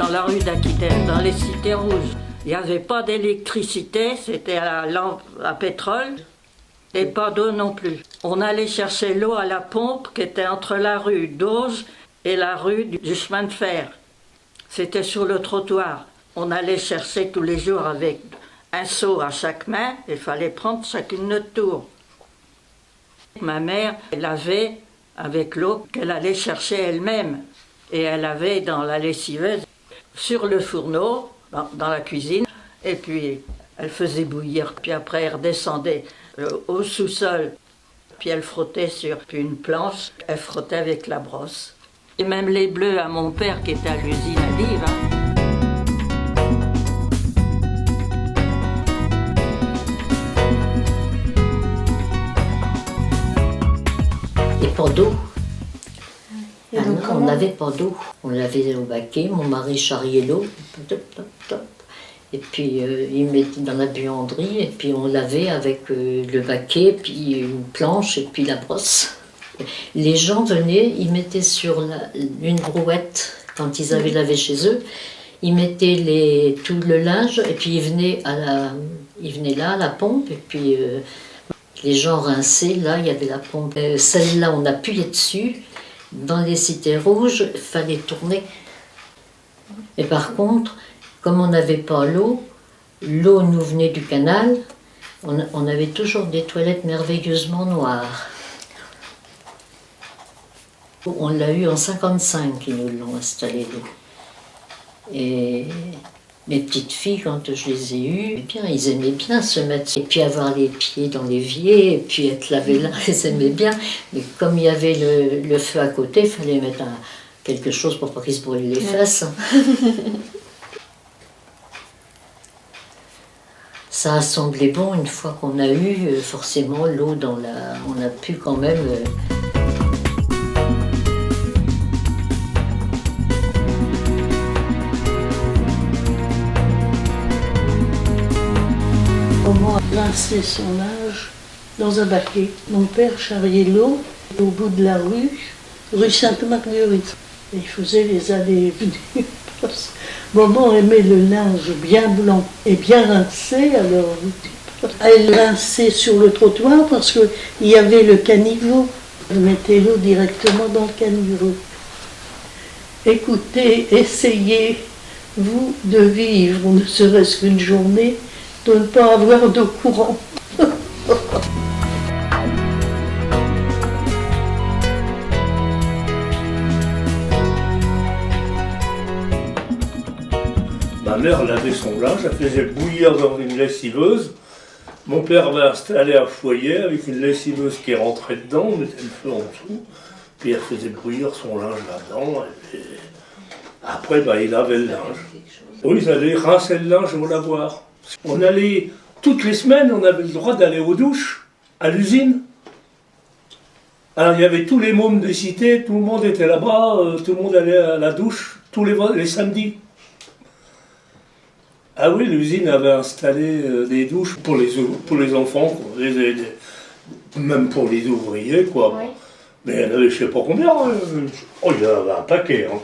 dans la rue d'Aquitaine, dans les cités rouges. Il n'y avait pas d'électricité, c'était à la lampe à pétrole et pas d'eau non plus. On allait chercher l'eau à la pompe qui était entre la rue d'Auge et la rue du chemin de fer. C'était sur le trottoir. On allait chercher tous les jours avec un seau à chaque main, il fallait prendre chacune notre tour. Ma mère, elle avait avec l'eau qu'elle allait chercher elle-même. Et elle avait dans la lessiveuse, sur le fourneau, dans la cuisine, et puis elle faisait bouillir. Puis après, elle redescendait au sous-sol, puis elle frottait sur une planche, elle frottait avec la brosse. Et même les bleus à mon père qui était à l'usine à Dives. Et pas d'eau. Ah non, on n'avait pas d'eau. On l'avait au baquet, mon mari charriait l'eau, et puis il mettait dans la buanderie, et puis on lavait avec le baquet, puis une planche, et puis la brosse. Les gens venaient, ils mettaient sur une brouette, quand ils avaient lavé chez eux, ils mettaient tout le linge, et puis ils venaient là à la pompe, et puis les gens rinçaient, là il y avait la pompe. Celle-là, on appuyait dessus. Dans les cités rouges, il fallait tourner. Et par contre, comme on n'avait pas l'eau nous venait du canal, on avait toujours des toilettes merveilleusement noires. On l'a eu en 1955 qu'ils nous l'ont installé l'eau. Et mes petites filles, quand je les ai eues, ils aimaient bien se mettre, et puis avoir les pieds dans l'évier, et puis être lavés là, ils aimaient bien. Mais comme il y avait le feu à côté, il fallait mettre quelque chose pour pas qu'ils se brûlent les fesses. Ça a semblé bon une fois qu'on a eu forcément l'eau dans la... On a pu quand même... Comment rincer son linge dans un baquet. Mon père charriait l'eau au bout de la rue Sainte-Marguerite. Et il faisait les allées et venues. Maman aimait le linge bien blanc et bien rincé, alors elle rinçait sur le trottoir parce qu'il y avait le caniveau. Elle mettait l'eau directement dans le caniveau. Écoutez, essayez-vous de vivre, ne serait-ce qu'une journée, de ne pas avoir d'eau courante. Ma mère lavait son linge, elle faisait bouillir dans une lessiveuse. Mon père avait installé un foyer avec une lessiveuse qui rentrait dedans, on mettait le feu en dessous, puis elle faisait bouillir son linge là-dedans. Et puis après, il lavait le linge. Oui, ils allaient rincer le linge au lavoir. On allait, toutes les semaines, on avait le droit d'aller aux douches, à l'usine. Alors il y avait tous les mômes des cités, tout le monde était là-bas, tout le monde allait à la douche tous les samedis. Ah oui, l'usine avait installé des douches pour les enfants, quoi, même pour les ouvriers, quoi. Oui. Mais il y en avait je sais pas combien, hein. Oh, il y en avait un paquet. Hein.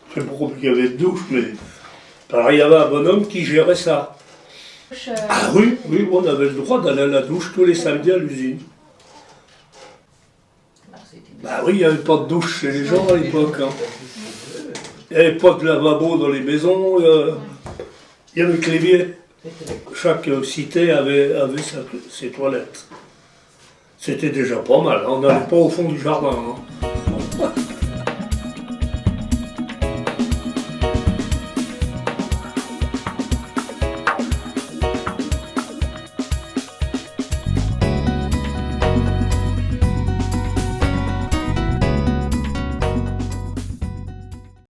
Je sais pas combien il y avait de douches, mais... Alors il y avait un bonhomme qui gérait ça. Ah oui, on avait le droit d'aller à la douche tous les samedis à l'usine. Bah oui, il n'y avait pas de douche chez les gens à l'époque. Hein. Il n'y avait pas de lavabo dans les maisons. Il y avait que l'évier. Chaque cité avait ses toilettes. C'était déjà pas mal. On n'allait pas au fond du jardin. Hein.